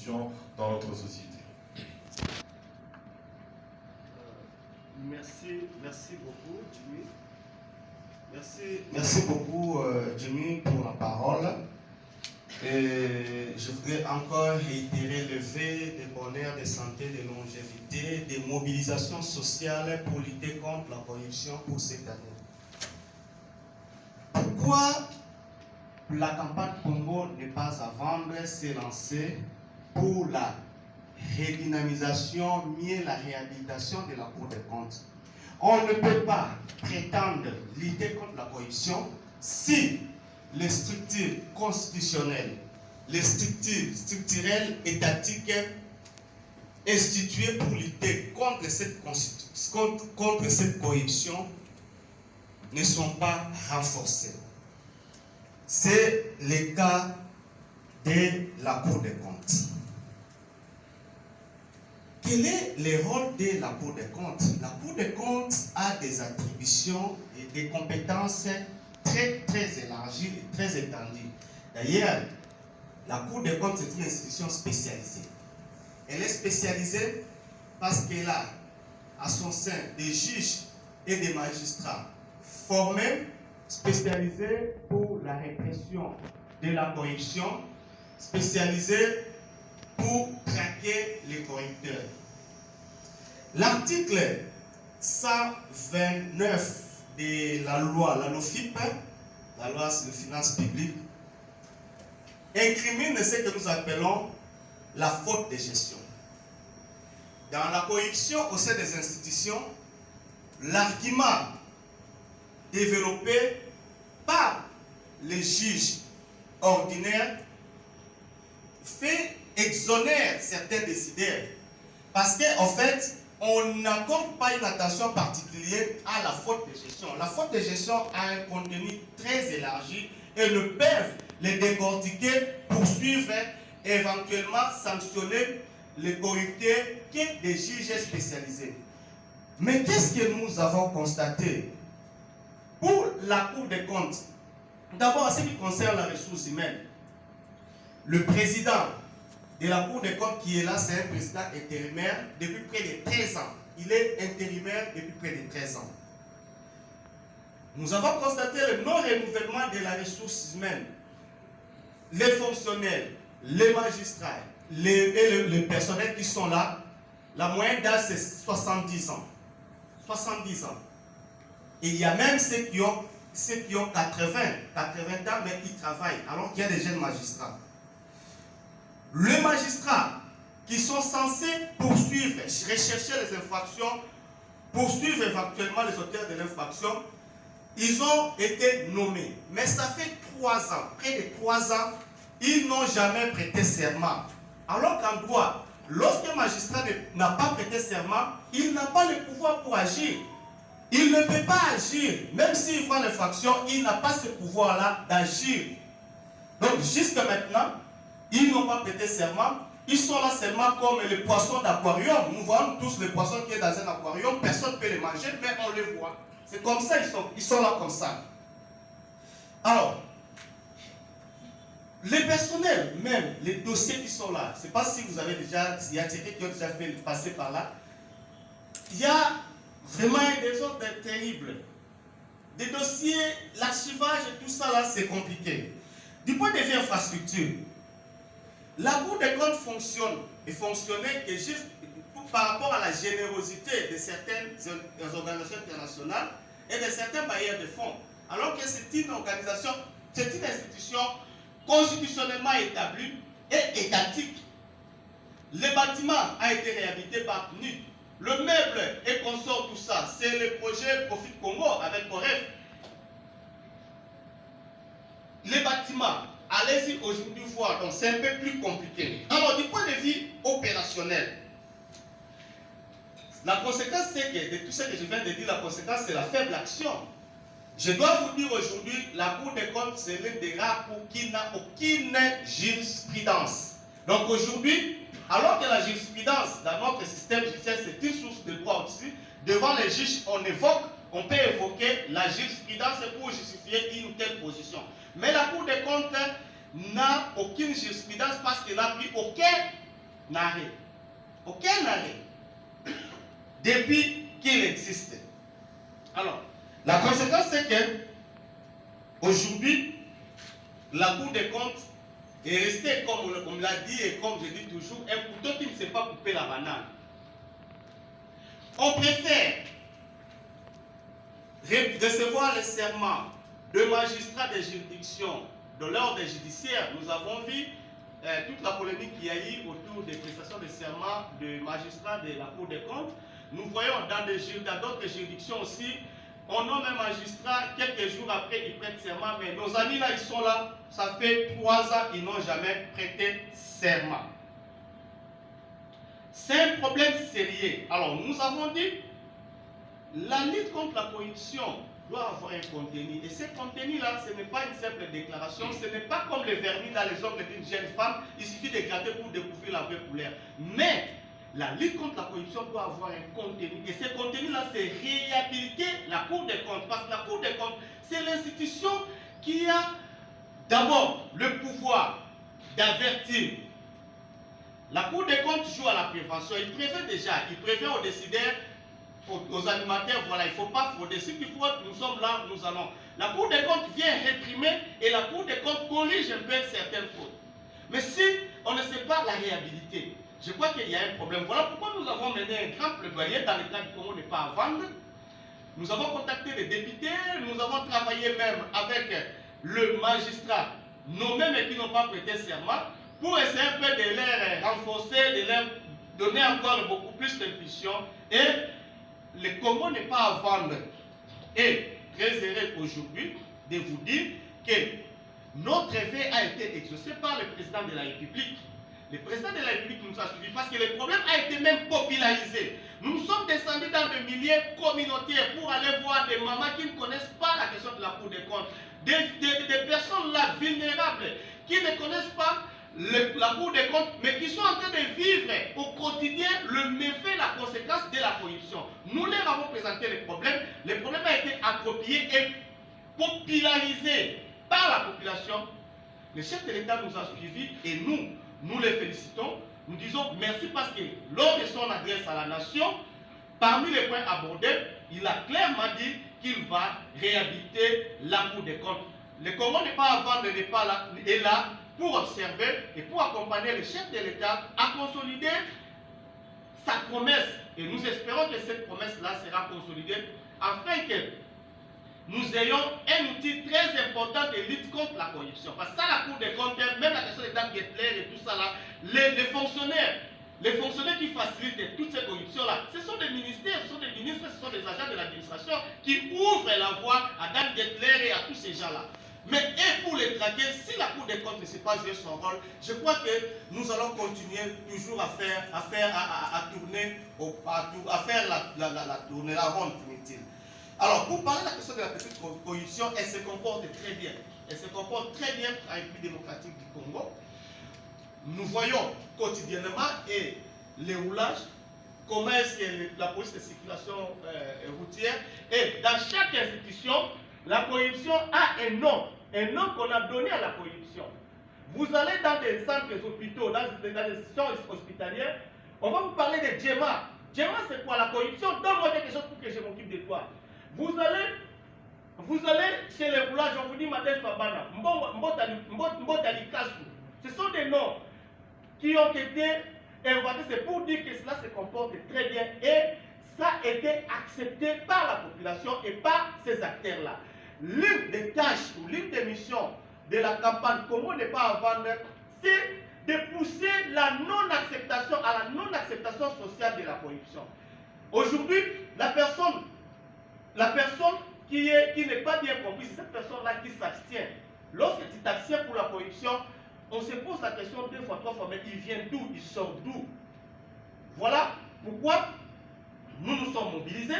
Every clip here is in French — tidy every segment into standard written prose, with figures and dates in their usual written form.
corruption dans notre société. Merci beaucoup, Jimmy. Merci beaucoup, Jimmy, pour la parole. Et je voudrais encore réitérer le vœu de bonheur, de santé, de longévité, de mobilisation sociale pour lutter contre la corruption pour cette année. Pourquoi la campagne Congo n'est pas à vendre s'est lancée pour la redynamisation, mieux la réhabilitation de la Cour des comptes? On ne peut pas prétendre lutter contre la corruption si les structures constitutionnelles, les structures structurelles étatiques instituées pour lutter contre cette corruption ne sont pas renforcées. C'est le cas de la Cour des comptes. Quel est le rôle de la Cour des comptes? La Cour des comptes a des attributions et des compétences très élargies et très étendues. D'ailleurs, la Cour des comptes est une institution spécialisée. Elle est spécialisée parce qu'elle a à son sein des juges et des magistrats formés, spécialisés pour la répression de la corruption, spécialisés pour traquer les corrupteurs. L'article 129 de la LOFIP, la loi sur les finances publiques, incrimine ce que nous appelons la faute de gestion. Dans la corruption au sein des institutions, l'argument développé par les juges ordinaires fait exonère certains décideurs parce qu'en fait, on n'accorde pas une attention particulière à la faute de gestion. La faute de gestion a un contenu très élargi et ne peuvent les décortiquer, poursuivre et éventuellement sanctionner les corrupteurs que des juges spécialisés. Mais qu'est-ce que nous avons constaté? Pour la Cour des comptes, d'abord, en ce qui concerne la ressource humaine, le président de la Cour des comptes qui est là, c'est un président intérimaire depuis près de 13 ans. Il est intérimaire depuis près de 13 ans. Nous avons constaté le non-renouvellement de la ressource humaine. Les fonctionnaires, les magistrats, les personnels qui sont là, la moyenne d'âge c'est 70 ans. 70 ans. Et il y a même ceux qui ont 80 ans, mais qui travaillent, alors qu'il y a des jeunes magistrats. Les magistrats qui sont censés poursuivre, rechercher les infractions, poursuivre éventuellement les auteurs de l'infraction, ils ont été nommés. Mais ça fait 3 ans, près de 3 ans, ils n'ont jamais prêté serment. Alors qu'en droit, lorsqu'un magistrat n'a pas prêté serment, il n'a pas le pouvoir pour agir. Il ne peut pas agir, même s'il prend l'infraction, il n'a pas ce pouvoir-là d'agir. Donc jusqu'à maintenant, ils n'ont pas prêté serment. Ils sont là seulement comme les poissons d'aquarium. Nous voyons tous les poissons qui sont dans un aquarium. Personne ne peut les manger, mais on les voit. C'est comme ça, ils sont là comme ça. Alors, les personnels, même les dossiers qui sont là, je ne sais pas si vous avez déjà, il y a quelqu'un qui a déjà fait passer par là. Il y a vraiment un désordre terrible. Des dossiers, l'archivage et tout ça là, c'est compliqué. Du point de vue infrastructure, la Cour des comptes fonctionne et fonctionnait que juste par rapport à la générosité de certaines organisations internationales et de certains bailleurs de fonds. Alors que c'est une organisation, c'est une institution constitutionnellement établie et étatique. Le bâtiment a été réhabilité par PNUD. Le meuble et consort, tout ça, c'est le projet Profit Congo avec Coref. Les bâtiments, allez-y aujourd'hui voir, donc c'est un peu plus compliqué. Alors, du point de vue opérationnel, la conséquence, c'est que de tout ce que je viens de dire, la conséquence, c'est la faible action. Je dois vous dire aujourd'hui, la Cour des comptes, c'est l'un des rares cours qui n'a aucune jurisprudence. Donc aujourd'hui, alors que la jurisprudence dans notre système judiciaire, c'est une source de droit aussi, devant les juges, on peut évoquer la jurisprudence pour justifier une ou telle position. Mais la Cour des comptes n'a aucune jurisprudence parce qu'elle n'a pris aucun arrêt. Aucun arrêt. Depuis qu'il existe. Alors, la conséquence, c'est que aujourd'hui, la Cour des comptes est restée, comme on l'a dit et comme je dis toujours, un couteau qui ne sait pas couper la banane. On préfère recevoir les serments de magistrats des juridictions de l'ordre judiciaire. Nous avons vu toute la polémique qu'il y a eu autour des prestations de serment de magistrats de la Cour des comptes. Nous voyons dans d'autres juridictions aussi, on nomme un magistrat, quelques jours après, il prête serment, mais nos amis là, ils sont là, ça fait 3 ans, ils n'ont jamais prêté serment. C'est un problème sérieux. Alors, nous avons dit, la lutte contre la corruption doit avoir un contenu. Et ce contenu-là, ce n'est pas une simple déclaration, ce n'est pas comme le vernis dans les ongles d'une jeune femme, il suffit de gratter pour découvrir la vraie couleur. Mais la lutte contre la corruption doit avoir un contenu. Et ce contenu-là, c'est réhabiliter la Cour des comptes. Parce que la Cour des comptes, c'est l'institution qui a d'abord le pouvoir d'avertir. La Cour des comptes joue à la prévention. Il prévient déjà, il prévient aux décideurs, aux animateurs, voilà, il ne faut pas frauder. Ce qu'il faut, nous sommes là, nous allons. La Cour des comptes vient réprimer et la Cour des comptes corrige un peu certaines fautes. Mais si on ne sait pas la réhabiliter, je crois qu'il y a un problème. Voilà pourquoi nous avons mené un grand plaidoyer dans le cas du Congo n'est pas à vendre. Nous avons contacté les députés, nous avons travaillé même avec le magistrat nommé mais qui n'ont pas prêté serment pour essayer un peu de les renforcer, de leur donner encore beaucoup plus d'impulsion. Et le Congo n'est pas à vendre. Et très heureux aujourd'hui de vous dire que notre vœu a été exaucé par le président de la République. Le président de la République nous a suivis parce que le problème a été même popularisé. Nous sommes descendus dans des milieux communautaires pour aller voir des mamans qui ne connaissent pas la question de la Cour des comptes. Des personnes là vulnérables qui ne connaissent pas la Cour des comptes, mais qui sont en train de vivre au quotidien le méfait, la conséquence de la corruption. Nous leur avons présenté les problèmes. Le problème a été approprié et popularisé par la population. Le chef de l'État nous a suivis et nous les félicitons. Nous disons merci parce que lors de son adresse à la nation, parmi les points abordés, il a clairement dit qu'il va réhabiliter la Cour des comptes. Le Congo n'est pas à vendre, n'est pas là, est là pour observer et pour accompagner le chef de l'État à consolider sa promesse. Et nous espérons que cette promesse-là sera consolidée afin que nous ayons un outil très important de lutte contre la corruption. Parce que ça, la Cour des comptes, même la question des dames Gettler et tout ça là, les fonctionnaires qui facilitent toutes ces corruptions-là, ce sont des ministères, ce sont des ministres, ce sont des agents de l'administration qui ouvrent la voie à Dame Gettler et à tous ces gens-là. Mais et pour les traquer, si la Cour des comptes ne sait pas jouer son rôle, je crois que nous allons continuer toujours à tourner, à faire la tournée, la ronde, inutile. Alors, pour parler de la question de la petite corruption, elle se comporte très bien. Elle se comporte très bien en République démocratique du Congo. Nous voyons quotidiennement et les roulages, comment est-ce que la police de circulation routière, et dans chaque institution, la corruption a un nom qu'on a donné à la corruption. Vous allez dans des centres hôpitaux, dans des institutions hospitalières, on va vous parler de Djema. Djema, c'est quoi la corruption? Donne-moi quelque chose pour que je m'occupe de toi. Vous allez chez les roulages, on vous dit Madame Fabana, Mbotali Kassou. Ce sont des noms qui ont été inventés, c'est pour dire que cela se comporte très bien et ça a été accepté par la population et par ces acteurs-là. L'une des tâches ou l'une des missions de la campagne Congo n'est pas à vendre, c'est de pousser la non-acceptation à la non-acceptation sociale de la corruption. Aujourd'hui, la personne qui n'est pas bien comprise, c'est cette personne-là qui s'abstient. Lorsque tu t'abstiens pour la corruption, on se pose la question 2 fois, 3 fois, mais il vient d'où? Il sort d'où? Voilà pourquoi nous nous sommes mobilisés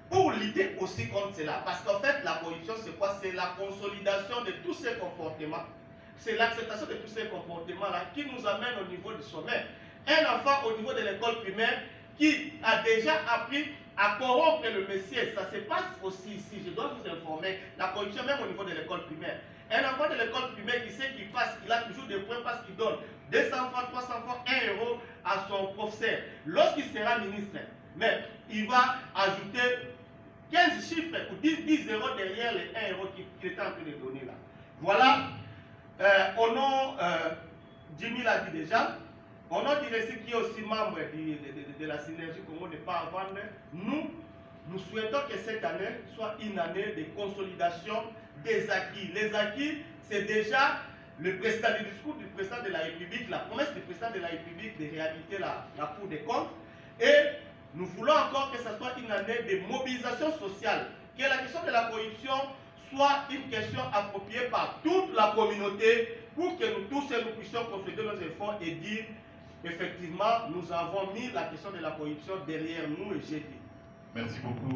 pour lutter aussi contre cela. Parce qu'en fait, la corruption, c'est quoi? C'est la consolidation de tous ces comportements. C'est l'acceptation de tous ces comportements-là qui nous amène au niveau du sommet. Un enfant au niveau de l'école primaire qui a déjà appris à corrompre le messier, ça se passe aussi ici. Je dois vous informer, la corruption même au niveau de l'école primaire. Un enfant de l'école primaire qui sait qu'il passe, il a toujours des points parce qu'il donne 200 francs, 300 francs, 1 euro son professeur, lorsqu'il sera ministre, mais il va ajouter 15 chiffres ou 10 euros derrière les 1 euro qu'il est en train de donner là. Voilà, au nom, Jimmy l'a dit déjà, au nom du récit qui est aussi membre de la synergie Congo de pas à vendre, nous souhaitons que cette année soit une année de consolidation des acquis. Les acquis, c'est déjà le discours du président de la République, la promesse du président de la République de réhabiliter la Cour des comptes. Et nous voulons encore que ce soit une année de mobilisation sociale, que la question de la corruption soit une question appropriée par toute la communauté pour que nous tous nous puissions consolider nos efforts et dire effectivement nous avons mis la question de la corruption derrière nous et j'ai dit. Merci beaucoup.